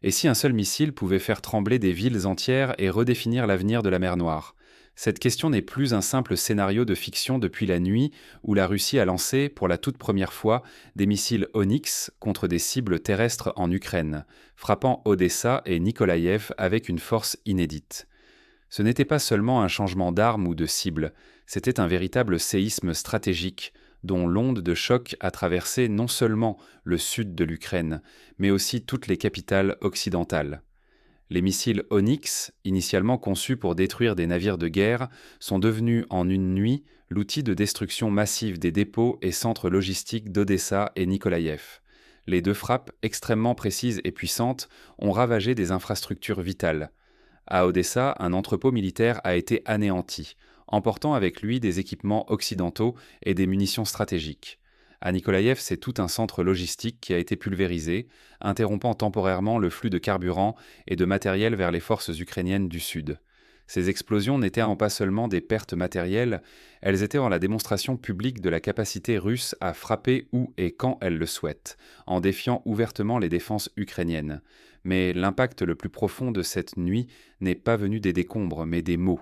Et si un seul missile pouvait faire trembler des villes entières et redéfinir l'avenir de la mer Noire? Cette question n'est plus un simple scénario de fiction depuis la nuit où la Russie a lancé, pour la toute première fois, des missiles Onyx contre des cibles terrestres en Ukraine, frappant Odessa et Nikolaïev avec une force inédite. Ce n'était pas seulement un changement d'arme ou de cible, c'était un véritable séisme stratégique dont l'onde de choc a traversé non seulement le sud de l'Ukraine, mais aussi toutes les capitales occidentales. Les missiles Onyx, initialement conçus pour détruire des navires de guerre, sont devenus en une nuit l'outil de destruction massive des dépôts et centres logistiques d'Odessa et Nikolaïev. Les deux frappes, extrêmement précises et puissantes, ont ravagé des infrastructures vitales. À Odessa, un entrepôt militaire a été anéanti, emportant avec lui des équipements occidentaux et des munitions stratégiques. À Nikolaïev, c'est tout un centre logistique qui a été pulvérisé, interrompant temporairement le flux de carburant et de matériel vers les forces ukrainiennes du Sud. Ces explosions n'étaient pas seulement des pertes matérielles, elles étaient en la démonstration publique de la capacité russe à frapper où et quand elle le souhaite, en défiant ouvertement les défenses ukrainiennes. Mais l'impact le plus profond de cette nuit n'est pas venu des décombres, mais des mots.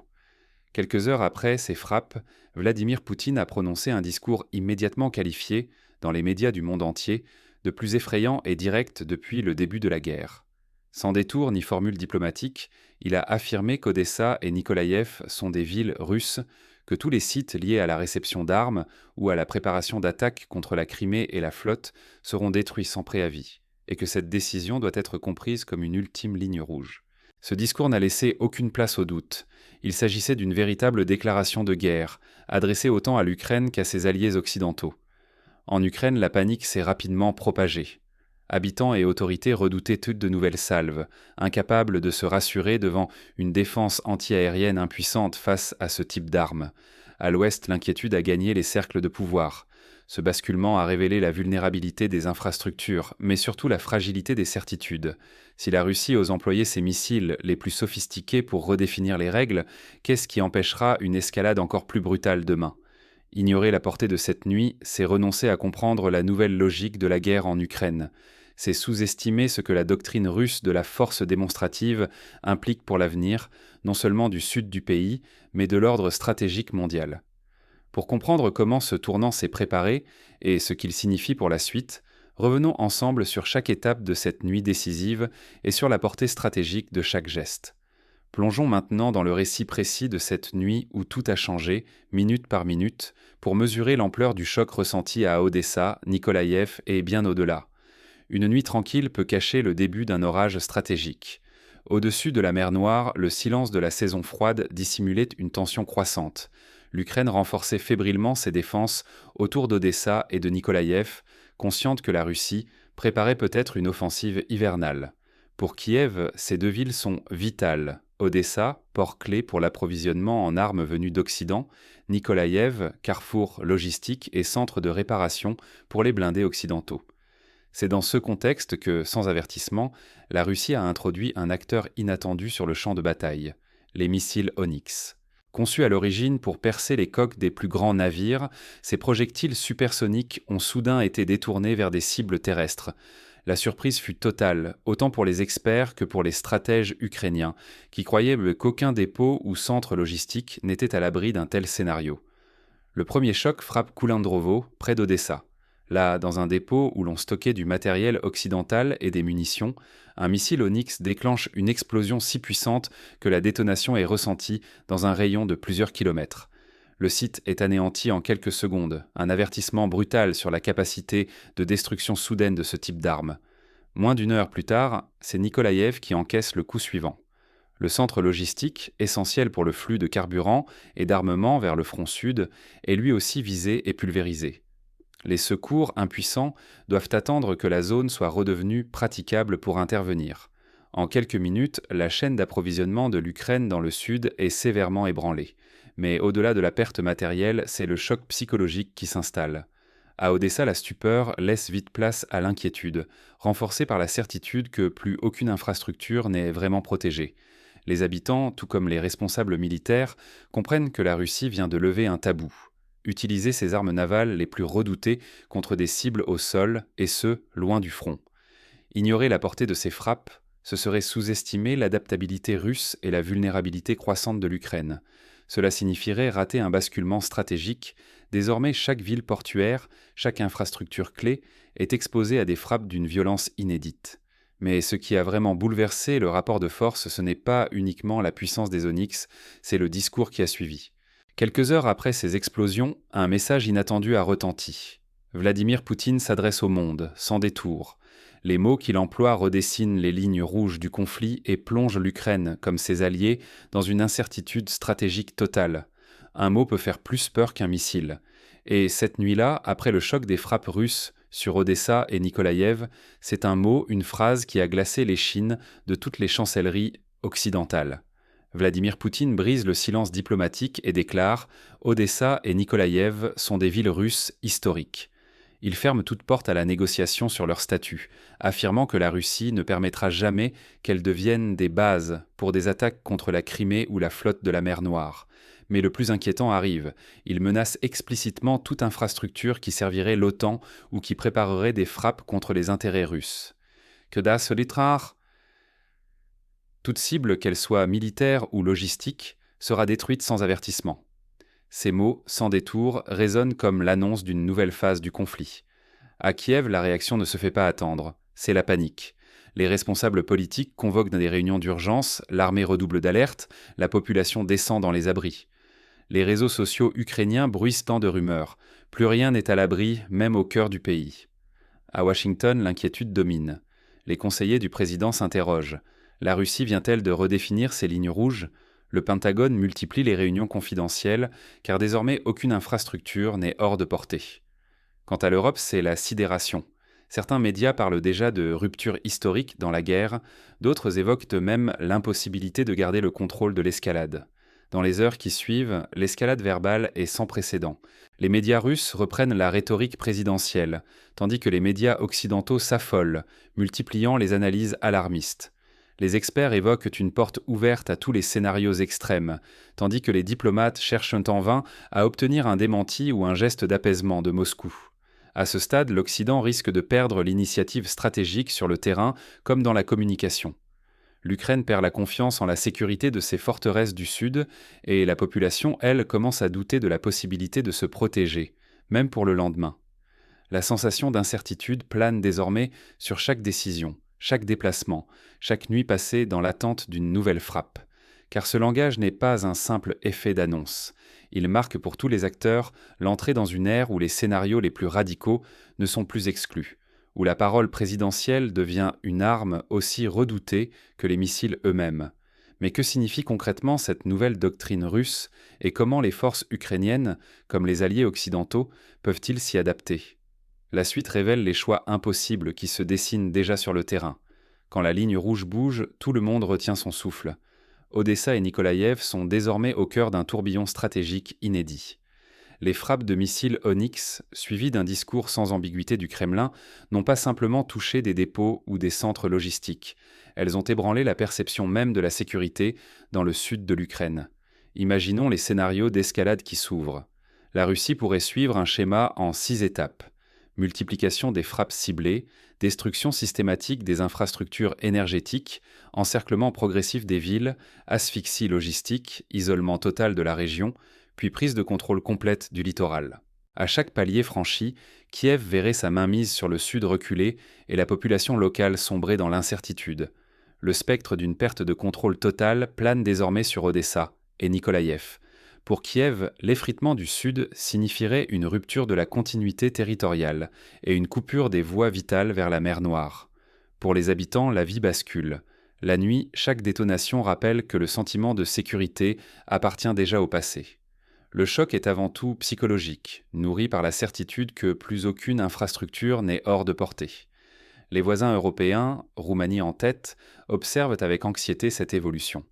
Quelques heures après ces frappes, Vladimir Poutine a prononcé un discours immédiatement qualifié, dans les médias du monde entier, de plus effrayant et direct depuis le début de la guerre. Sans détour ni formule diplomatique, il a affirmé qu'Odessa et Nikolaïev sont des villes russes, que tous les sites liés à la réception d'armes ou à la préparation d'attaques contre la Crimée et la flotte seront détruits sans préavis, et que cette décision doit être comprise comme une ultime ligne rouge. Ce discours n'a laissé aucune place au doute. Il s'agissait d'une véritable déclaration de guerre, adressée autant à l'Ukraine qu'à ses alliés occidentaux. En Ukraine, la panique s'est rapidement propagée. Habitants et autorités redoutaient toutes de nouvelles salves, incapables de se rassurer devant une défense antiaérienne impuissante face à ce type d'armes. À l'ouest, l'inquiétude a gagné les cercles de pouvoir. Ce basculement a révélé la vulnérabilité des infrastructures, mais surtout la fragilité des certitudes. Si la Russie ose employer ses missiles les plus sophistiqués pour redéfinir les règles, qu'est-ce qui empêchera une escalade encore plus brutale demain? Ignorer la portée de cette nuit, c'est renoncer à comprendre la nouvelle logique de la guerre en Ukraine. C'est sous-estimer ce que la doctrine russe de la force démonstrative implique pour l'avenir, non seulement du sud du pays, mais de l'ordre stratégique mondial. Pour comprendre comment ce tournant s'est préparé et ce qu'il signifie pour la suite, revenons ensemble sur chaque étape de cette nuit décisive et sur la portée stratégique de chaque geste. Plongeons maintenant dans le récit précis de cette nuit où tout a changé, minute par minute, pour mesurer l'ampleur du choc ressenti à Odessa, Nikolaïev et bien au-delà. Une nuit tranquille peut cacher le début d'un orage stratégique. Au-dessus de la mer Noire, le silence de la saison froide dissimulait une tension croissante. L'Ukraine renforçait fébrilement ses défenses autour d'Odessa et de Nikolaïev, consciente que la Russie préparait peut-être une offensive hivernale. Pour Kiev, ces deux villes sont vitales. Odessa, port clé pour l'approvisionnement en armes venues d'Occident, Nikolaïev, carrefour logistique et centre de réparation pour les blindés occidentaux. C'est dans ce contexte que, sans avertissement, la Russie a introduit un acteur inattendu sur le champ de bataille, les missiles Onyx. Conçus à l'origine pour percer les coques des plus grands navires, ces projectiles supersoniques ont soudain été détournés vers des cibles terrestres. La surprise fut totale, autant pour les experts que pour les stratèges ukrainiens, qui croyaient qu'aucun dépôt ou centre logistique n'était à l'abri d'un tel scénario. Le premier choc frappe Koulandrovo, près d'Odessa. Là, dans un dépôt où l'on stockait du matériel occidental et des munitions, un missile Onyx déclenche une explosion si puissante que la détonation est ressentie dans un rayon de plusieurs kilomètres. Le site est anéanti en quelques secondes, un avertissement brutal sur la capacité de destruction soudaine de ce type d'arme. Moins d'une heure plus tard, c'est Nikolaïev qui encaisse le coup suivant. Le centre logistique, essentiel pour le flux de carburant et d'armement vers le front sud, est lui aussi visé et pulvérisé. Les secours, impuissants, doivent attendre que la zone soit redevenue praticable pour intervenir. En quelques minutes, la chaîne d'approvisionnement de l'Ukraine dans le sud est sévèrement ébranlée. Mais au-delà de la perte matérielle, c'est le choc psychologique qui s'installe. À Odessa, la stupeur laisse vite place à l'inquiétude, renforcée par la certitude que plus aucune infrastructure n'est vraiment protégée. Les habitants, tout comme les responsables militaires, comprennent que la Russie vient de lever un tabou. Utiliser ses armes navales les plus redoutées contre des cibles au sol, et ce, loin du front. Ignorer la portée de ces frappes, Ce serait sous-estimer l'adaptabilité russe et la vulnérabilité croissante de l'Ukraine. Cela signifierait rater un basculement stratégique. Désormais, chaque ville portuaire, chaque infrastructure clé est exposée à des frappes d'une violence inédite. Mais ce qui a vraiment bouleversé le rapport de force, ce n'est pas uniquement la puissance des Onyx, c'est le discours qui a suivi. Quelques heures après ces explosions, un message inattendu a retenti. Vladimir Poutine s'adresse au monde, sans détour. Les mots qu'il emploie redessinent les lignes rouges du conflit et plongent l'Ukraine, comme ses alliés, dans une incertitude stratégique totale. Un mot peut faire plus peur qu'un missile. Et cette nuit-là, après le choc des frappes russes sur Odessa et Nikolaïev, c'est un mot, une phrase qui a glacé les chines de toutes les chancelleries occidentales. Vladimir Poutine brise le silence diplomatique et déclare « Odessa et Nikolaïev sont des villes russes historiques ». Il ferme toute porte à la négociation sur leur statut, affirmant que la Russie ne permettra jamais qu'elles deviennent des bases pour des attaques contre la Crimée ou la flotte de la mer Noire. Mais le plus inquiétant arrive. Il menace explicitement toute infrastructure qui servirait l'OTAN ou qui préparerait des frappes contre les intérêts russes. Que das litrar? Toute cible, qu'elle soit militaire ou logistique, sera détruite sans avertissement. Ces mots, sans détour, résonnent comme l'annonce d'une nouvelle phase du conflit. À Kiev, la réaction ne se fait pas attendre. C'est la panique. Les responsables politiques convoquent des réunions d'urgence, l'armée redouble d'alerte, la population descend dans les abris. Les réseaux sociaux ukrainiens bruissent tant de rumeurs. Plus rien n'est à l'abri, même au cœur du pays. À Washington, l'inquiétude domine. Les conseillers du président s'interrogent. La Russie vient-elle de redéfinir ses lignes rouges ? Le Pentagone multiplie les réunions confidentielles, car désormais aucune infrastructure n'est hors de portée. Quant à l'Europe, c'est la sidération. Certains médias parlent déjà de rupture historique dans la guerre, d'autres évoquent même l'impossibilité de garder le contrôle de l'escalade. Dans les heures qui suivent, l'escalade verbale est sans précédent. Les médias russes reprennent la rhétorique présidentielle, tandis que les médias occidentaux s'affolent, multipliant les analyses alarmistes. Les experts évoquent une porte ouverte à tous les scénarios extrêmes, tandis que les diplomates cherchent en vain à obtenir un démenti ou un geste d'apaisement de Moscou. À ce stade, l'Occident risque de perdre l'initiative stratégique sur le terrain comme dans la communication. L'Ukraine perd la confiance en la sécurité de ses forteresses du Sud et la population, elle, commence à douter de la possibilité de se protéger, même pour le lendemain. La sensation d'incertitude plane désormais sur chaque décision, chaque déplacement, chaque nuit passée dans l'attente d'une nouvelle frappe. Car ce langage n'est pas un simple effet d'annonce. Il marque pour tous les acteurs l'entrée dans une ère où les scénarios les plus radicaux ne sont plus exclus, où la parole présidentielle devient une arme aussi redoutée que les missiles eux-mêmes. Mais que signifie concrètement cette nouvelle doctrine russe et comment les forces ukrainiennes, comme les alliés occidentaux, peuvent-ils s'y adapter ? La suite révèle les choix impossibles qui se dessinent déjà sur le terrain. Quand la ligne rouge bouge, tout le monde retient son souffle. Odessa et Nikolaïev sont désormais au cœur d'un tourbillon stratégique inédit. Les frappes de missiles Onyx, suivies d'un discours sans ambiguïté du Kremlin, n'ont pas simplement touché des dépôts ou des centres logistiques. Elles ont ébranlé la perception même de la sécurité dans le sud de l'Ukraine. Imaginons les scénarios d'escalade qui s'ouvrent. La Russie pourrait suivre un schéma en 6 étapes. Multiplication des frappes ciblées, destruction systématique des infrastructures énergétiques, encerclement progressif des villes, asphyxie logistique, isolement total de la région, puis prise de contrôle complète du littoral. À chaque palier franchi, Kiev verrait sa mainmise sur le sud reculer et la population locale sombrer dans l'incertitude. Le spectre d'une perte de contrôle totale plane désormais sur Odessa et Nikolaïev. Pour Kiev, l'effritement du Sud signifierait une rupture de la continuité territoriale et une coupure des voies vitales vers la mer Noire. Pour les habitants, la vie bascule. La nuit, chaque détonation rappelle que le sentiment de sécurité appartient déjà au passé. Le choc est avant tout psychologique, nourri par la certitude que plus aucune infrastructure n'est hors de portée. Les voisins européens, Roumanie en tête, observent avec anxiété cette évolution.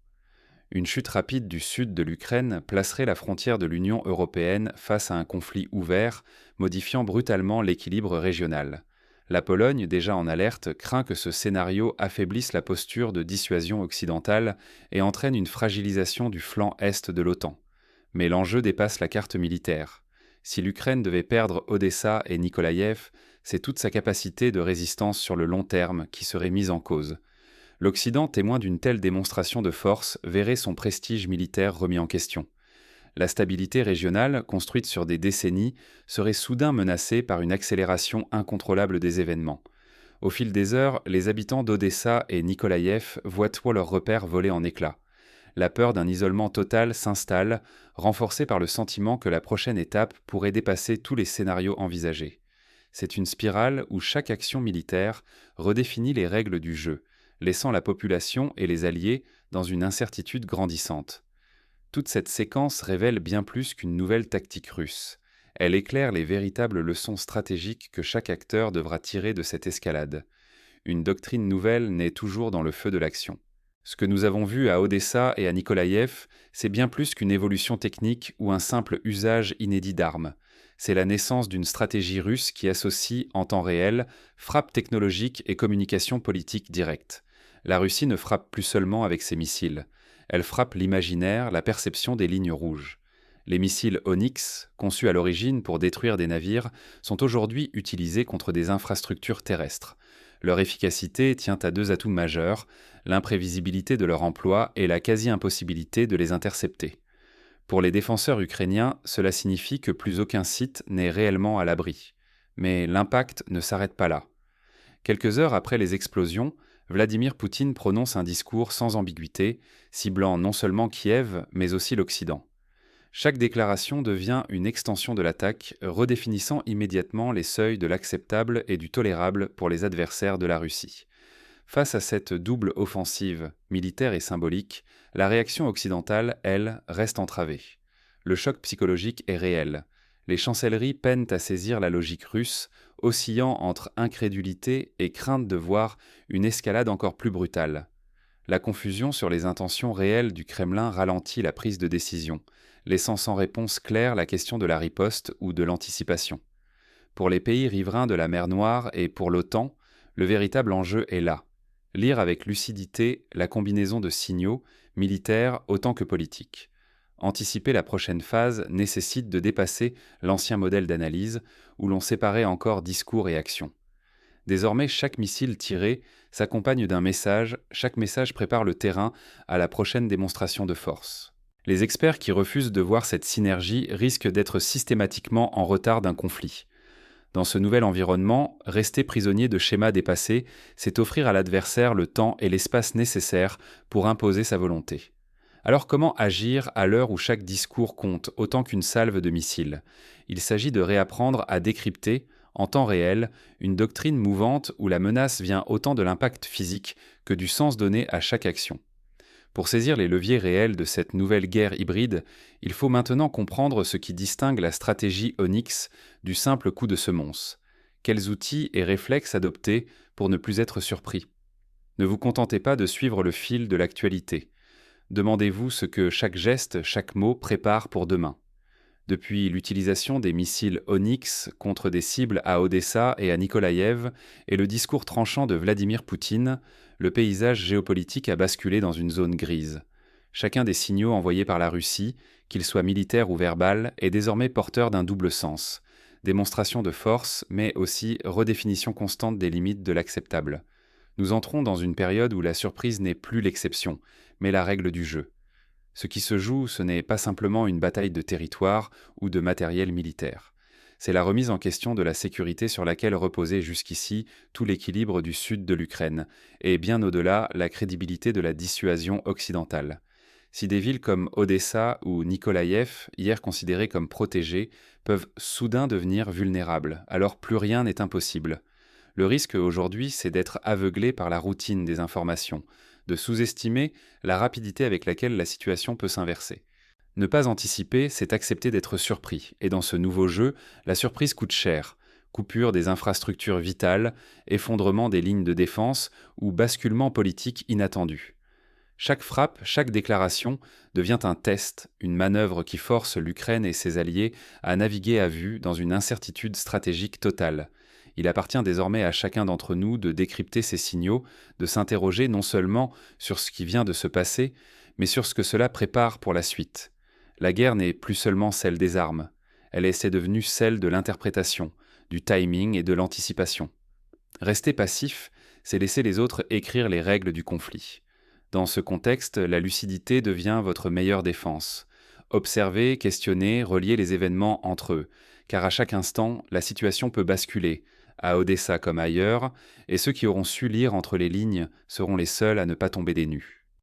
Une chute rapide du sud de l'Ukraine placerait la frontière de l'Union européenne face à un conflit ouvert, modifiant brutalement l'équilibre régional. La Pologne, déjà en alerte, craint que ce scénario affaiblisse la posture de dissuasion occidentale et entraîne une fragilisation du flanc est de l'OTAN. Mais l'enjeu dépasse la carte militaire. Si l'Ukraine devait perdre Odessa et Nikolaïev, c'est toute sa capacité de résistance sur le long terme qui serait mise en cause. L'Occident, témoin d'une telle démonstration de force, verrait son prestige militaire remis en question. La stabilité régionale, construite sur des décennies, serait soudain menacée par une accélération incontrôlable des événements. Au fil des heures, les habitants d'Odessa et Nikolaïev voient leurs repères voler en éclats. La peur d'un isolement total s'installe, renforcée par le sentiment que la prochaine étape pourrait dépasser tous les scénarios envisagés. C'est une spirale où chaque action militaire redéfinit les règles du jeu, laissant la population et les alliés dans une incertitude grandissante. Toute cette séquence révèle bien plus qu'une nouvelle tactique russe. Elle éclaire les véritables leçons stratégiques que chaque acteur devra tirer de cette escalade. Une doctrine nouvelle naît toujours dans le feu de l'action. Ce que nous avons vu à Odessa et à Nikolaïev, c'est bien plus qu'une évolution technique ou un simple usage inédit d'armes. C'est la naissance d'une stratégie russe qui associe, en temps réel, frappe technologique et communication politique directe. La Russie ne frappe plus seulement avec ses missiles. Elle frappe l'imaginaire, la perception des lignes rouges. Les missiles Onyx, conçus à l'origine pour détruire des navires, sont aujourd'hui utilisés contre des infrastructures terrestres. Leur efficacité tient à deux atouts majeurs, l'imprévisibilité de leur emploi et la quasi-impossibilité de les intercepter. Pour les défenseurs ukrainiens, cela signifie que plus aucun site n'est réellement à l'abri. Mais l'impact ne s'arrête pas là. Quelques heures après les explosions, Vladimir Poutine prononce un discours sans ambiguïté, ciblant non seulement Kiev, mais aussi l'Occident. Chaque déclaration devient une extension de l'attaque, redéfinissant immédiatement les seuils de l'acceptable et du tolérable pour les adversaires de la Russie. Face à cette double offensive, militaire et symbolique, la réaction occidentale, elle, reste entravée. Le choc psychologique est réel. Les chancelleries peinent à saisir la logique russe, oscillant entre incrédulité et crainte de voir une escalade encore plus brutale. La confusion sur les intentions réelles du Kremlin ralentit la prise de décision, laissant sans réponse claire la question de la riposte ou de l'anticipation. Pour les pays riverains de la mer Noire et pour l'OTAN, le véritable enjeu est là. Lire avec lucidité la combinaison de signaux, militaires autant que politiques. Anticiper la prochaine phase nécessite de dépasser l'ancien modèle d'analyse où l'on séparait encore discours et action. Désormais, chaque missile tiré s'accompagne d'un message, chaque message prépare le terrain à la prochaine démonstration de force. Les experts qui refusent de voir cette synergie risquent d'être systématiquement en retard d'un conflit. Dans ce nouvel environnement, rester prisonnier de schémas dépassés, c'est offrir à l'adversaire le temps et l'espace nécessaires pour imposer sa volonté. Alors comment agir à l'heure où chaque discours compte autant qu'une salve de missiles ? Il s'agit de réapprendre à décrypter, en temps réel, une doctrine mouvante où la menace vient autant de l'impact physique que du sens donné à chaque action. Pour saisir les leviers réels de cette nouvelle guerre hybride, il faut maintenant comprendre ce qui distingue la stratégie Onyx du simple coup de semonce. Quels outils et réflexes adopter pour ne plus être surpris ? Ne vous contentez pas de suivre le fil de l'actualité. Demandez-vous ce que chaque geste, chaque mot prépare pour demain. Depuis l'utilisation des missiles Onyx contre des cibles à Odessa et à Nikolaïev et le discours tranchant de Vladimir Poutine, le paysage géopolitique a basculé dans une zone grise. Chacun des signaux envoyés par la Russie, qu'ils soient militaires ou verbal, est désormais porteur d'un double sens. Démonstration de force, mais aussi redéfinition constante des limites de l'acceptable. Nous entrons dans une période où la surprise n'est plus l'exception, mais la règle du jeu. Ce qui se joue, ce n'est pas simplement une bataille de territoire ou de matériel militaire. C'est la remise en question de la sécurité sur laquelle reposait jusqu'ici tout l'équilibre du sud de l'Ukraine, et bien au-delà la crédibilité de la dissuasion occidentale. Si des villes comme Odessa ou Nikolaïev, hier considérées comme protégées, peuvent soudain devenir vulnérables, alors plus rien n'est impossible. Le risque aujourd'hui, c'est d'être aveuglé par la routine des informations, de sous-estimer la rapidité avec laquelle la situation peut s'inverser. Ne pas anticiper, c'est accepter d'être surpris, et dans ce nouveau jeu, la surprise coûte cher. Coupure des infrastructures vitales, effondrement des lignes de défense ou basculement politique inattendu. Chaque frappe, chaque déclaration devient un test, une manœuvre qui force l'Ukraine et ses alliés à naviguer à vue dans une incertitude stratégique totale. Il appartient désormais à chacun d'entre nous de décrypter ces signaux, de s'interroger non seulement sur ce qui vient de se passer, mais sur ce que cela prépare pour la suite. La guerre n'est plus seulement celle des armes, c'est devenu celle de l'interprétation, du timing et de l'anticipation. Rester passif, c'est laisser les autres écrire les règles du conflit. Dans ce contexte, la lucidité devient votre meilleure défense. Observez, questionnez, reliez les événements entre eux, car à chaque instant, la situation peut basculer, à Odessa comme ailleurs, et ceux qui auront su lire entre les lignes seront les seuls à ne pas tomber des nues.